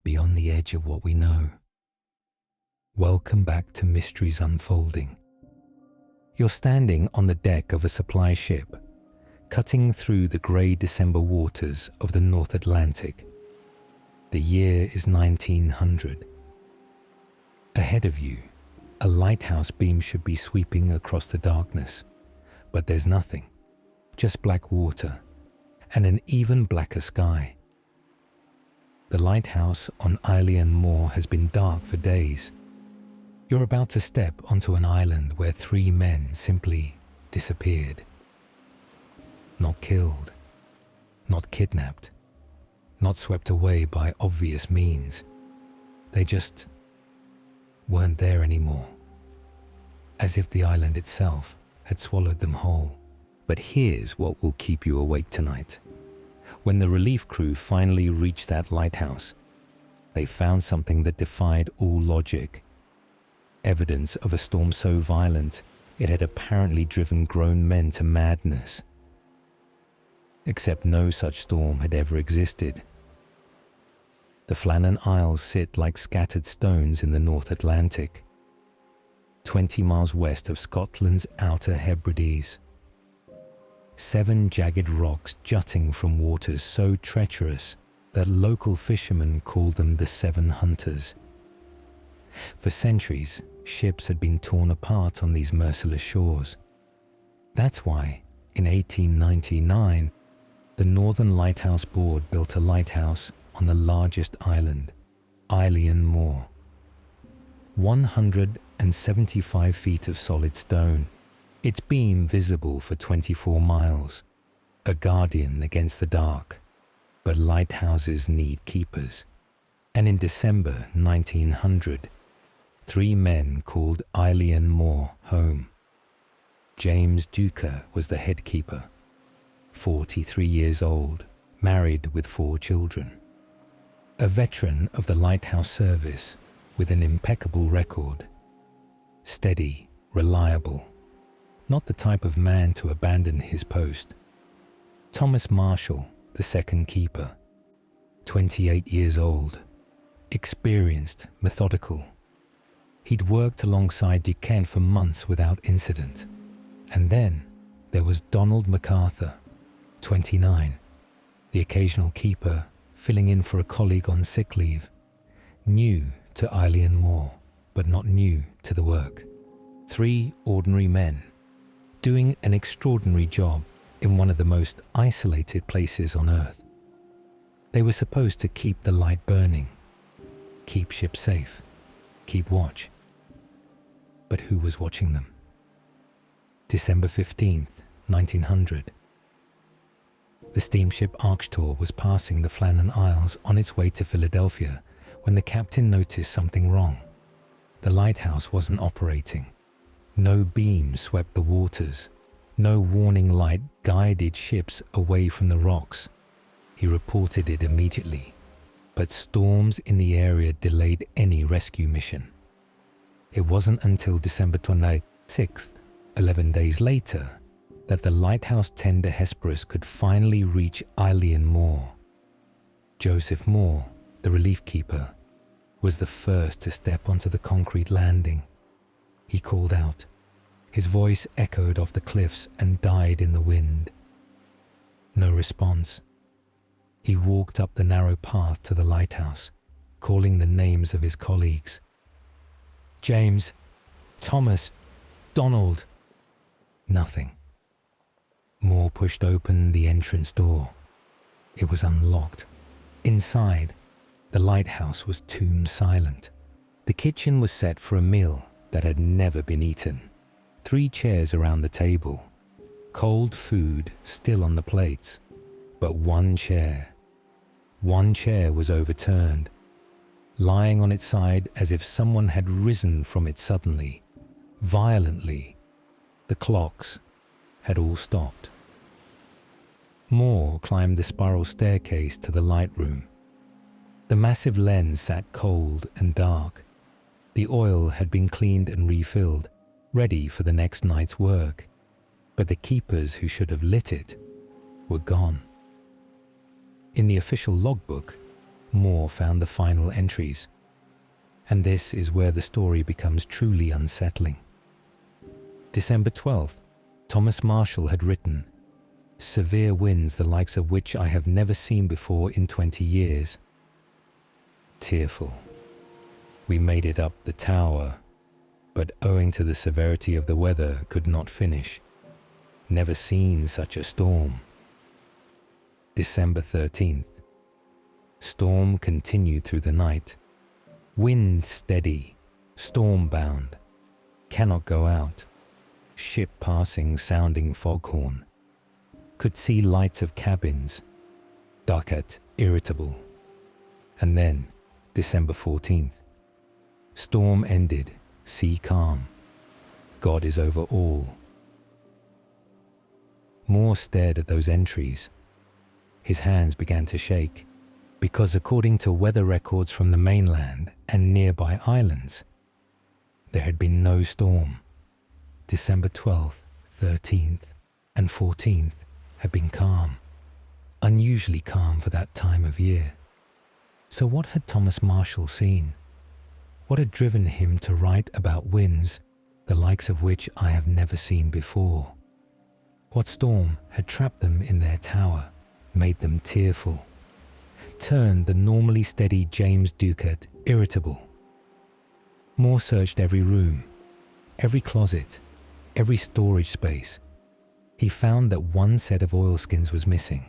beyond the edge of what we know. Welcome back to Mysteries Unfolding. You're standing on the deck of a supply ship, cutting through the grey December waters of the North Atlantic. The year is 1900. Ahead of you, a lighthouse beam should be sweeping across the darkness, but there's nothing, just black water and an even blacker sky. The lighthouse on Eilean Mòr has been dark for days. You're about to step onto an island where 3 men simply disappeared. Not killed, not kidnapped, not swept away by obvious means. They just weren't there anymore, as if the island itself had swallowed them whole. But here's what will keep you awake tonight. When the relief crew finally reached that lighthouse, they found something that defied all logic. Evidence of a storm so violent it had apparently driven grown men to madness. Except no such storm had ever existed. The Flannan Isles sit like scattered stones in the North Atlantic, 20 miles west of Scotland's Outer Hebrides. 7 jagged rocks jutting from waters so treacherous that local fishermen called them the Seven Hunters. For centuries, ships had been torn apart on these merciless shores. That's why, in 1899, the Northern Lighthouse Board built a lighthouse on the largest island, Eilean Mòr. 175 feet of solid stone, its beam visible for 24 miles, a guardian against the dark. But lighthouses need keepers. And in December 1900, 3 men called Eilean Mòr home. James Duker was the head keeper, 43 years old, married with 4 children. A veteran of the lighthouse service with an impeccable record. Steady, reliable, not the type of man to abandon his post. Thomas Marshall, the second keeper, 28 years old, experienced, methodical. He'd worked alongside Duquesne for months without incident. And then there was Donald MacArthur, 29, the occasional keeper filling in for a colleague on sick leave, new to Eilean Mòr, but not new to the work. 3 ordinary men, doing an extraordinary job in one of the most isolated places on Earth. They were supposed to keep the light burning, keep ships safe, keep watch. But who was watching them? December 15th, 1900. The steamship Arctur was passing the Flannan Isles on its way to Philadelphia when the captain noticed something wrong. The lighthouse wasn't operating. No beam swept the waters. No warning light guided ships away from the rocks. He reported it immediately, but storms in the area delayed any rescue mission. It wasn't until December 26th, 11 days later, that the lighthouse tender Hesperus could finally reach Eilean Mòr. Joseph Moore, the relief keeper, was the first to step onto the concrete landing. He called out. His voice echoed off the cliffs and died in the wind. No response. He walked up the narrow path to the lighthouse, calling the names of his colleagues. James, Thomas, Donald. Nothing. Moore pushed open the entrance door. It was unlocked. Inside, the lighthouse was tomb silent. The kitchen was set for a meal that had never been eaten. 3 chairs around the table. Cold food still on the plates. But one chair was overturned, lying on its side as if someone had risen from it suddenly, violently. The clocks had all stopped. Moore climbed the spiral staircase to the light room. The massive lens sat cold and dark. The oil had been cleaned and refilled, ready for the next night's work. But the keepers who should have lit it were gone. In the official logbook, Mòr found the final entries. And this is where the story becomes truly unsettling. December 12th, Thomas Marshall had written, "Severe winds the likes of which I have never seen before in 20 years. Tearful. We made it up the tower, but owing to the severity of the weather could not finish. Never seen such a storm." December 13th. Storm continued through the night. Wind steady, storm-bound. Cannot go out. Ship passing sounding foghorn. Could see lights of cabins. Ducat irritable. And then, December 14th. Storm ended, sea calm. God is over all. Mòr stared at those entries. His hands began to shake, because according to weather records from the mainland and nearby islands, there had been no storm. December 12th, 13th, and 14th had been calm, unusually calm for that time of year. So what had Thomas Marshall seen? What had driven him to write about winds, the likes of which I have never seen before? What storm had trapped them in their tower, made them tearful, turned the normally steady James Ducat irritable? Mòr searched every room, every closet, every storage space. He found that one set of oilskins was missing,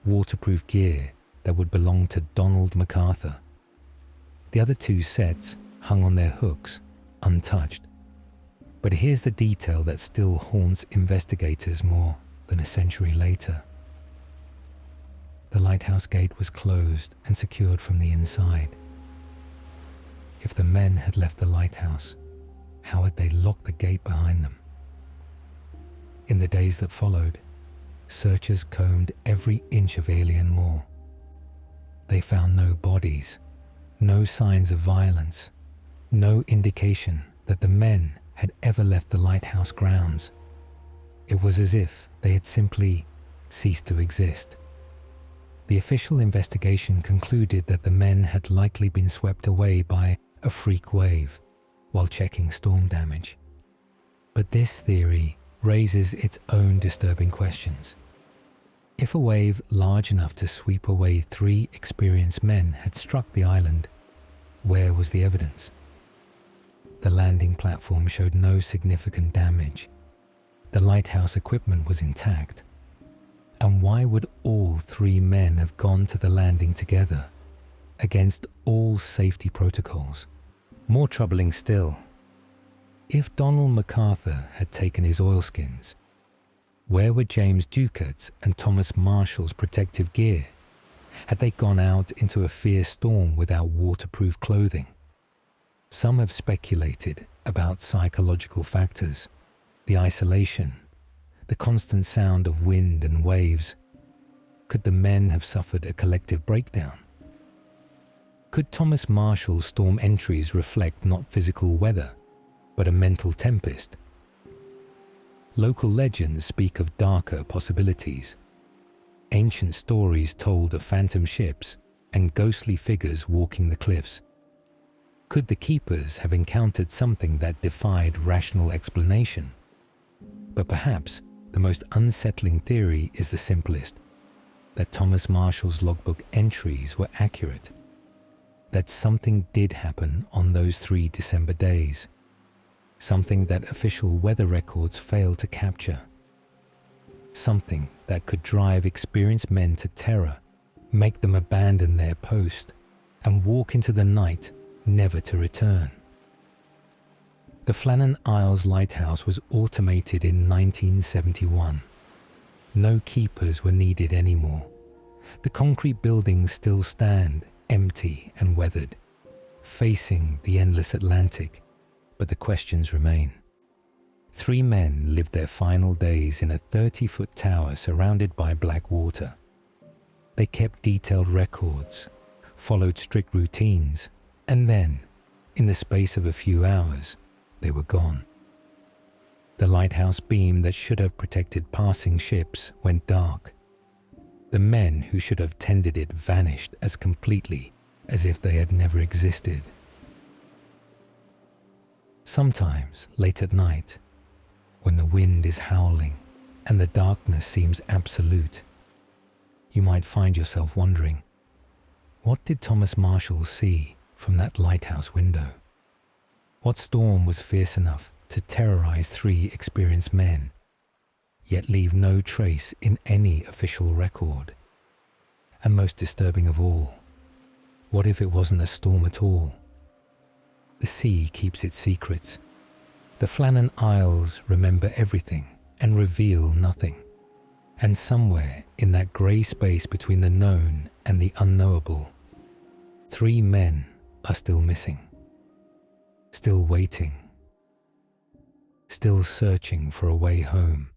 waterproof gear that would belong to Donald MacArthur. The other two sets hung on their hooks, untouched. But here's the detail that still haunts investigators more than a century later. The lighthouse gate was closed and secured from the inside. If the men had left the lighthouse, how had they locked the gate behind them? In the days that followed, searchers combed every inch of Eilean Mòr. They found no bodies, no signs of violence, no indication that the men had ever left the lighthouse grounds. It was as if they had simply ceased to exist. The official investigation concluded that the men had likely been swept away by a freak wave while checking storm damage. But this theory raises its own disturbing questions. If a wave large enough to sweep away 3 experienced men had struck the island, where was the evidence? The landing platform showed no significant damage. The lighthouse equipment was intact. And why would all 3 men have gone to the landing together, against all safety protocols? More troubling still, if Donald MacArthur had taken his oilskins, where were James Ducat's and Thomas Marshall's protective gear? Had they gone out into a fierce storm without waterproof clothing? Some have speculated about psychological factors, the isolation, the constant sound of wind and waves. Could the men have suffered a collective breakdown? Could Thomas Marshall's storm entries reflect not physical weather, but a mental tempest? Local legends speak of darker possibilities. Ancient stories told of phantom ships and ghostly figures walking the cliffs. Could the keepers have encountered something that defied rational explanation? But perhaps the most unsettling theory is the simplest, that Thomas Marshall's logbook entries were accurate, that something did happen on those 3 December days, something that official weather records failed to capture, something that could drive experienced men to terror, make them abandon their post, and walk into the night never to return. The Flannan Isles Lighthouse was automated in 1971. No keepers were needed anymore. The concrete buildings still stand, empty and weathered, facing the endless Atlantic, but the questions remain. 3 men lived their final days in a 30-foot tower surrounded by black water. They kept detailed records, followed strict routines, and then, in the space of a few hours, they were gone. The lighthouse beam that should have protected passing ships went dark. The men who should have tended it vanished as completely as if they had never existed. Sometimes, late at night, when the wind is howling and the darkness seems absolute, you might find yourself wondering, what did Thomas Marshall see from that lighthouse window? What storm was fierce enough to terrorize 3 experienced men, yet leave no trace in any official record? And most disturbing of all, what if it wasn't a storm at all? The sea keeps its secrets. The Flannan Isles remember everything and reveal nothing. And somewhere in that grey space between the known and the unknowable, 3 men are still missing, still waiting, still searching for a way home.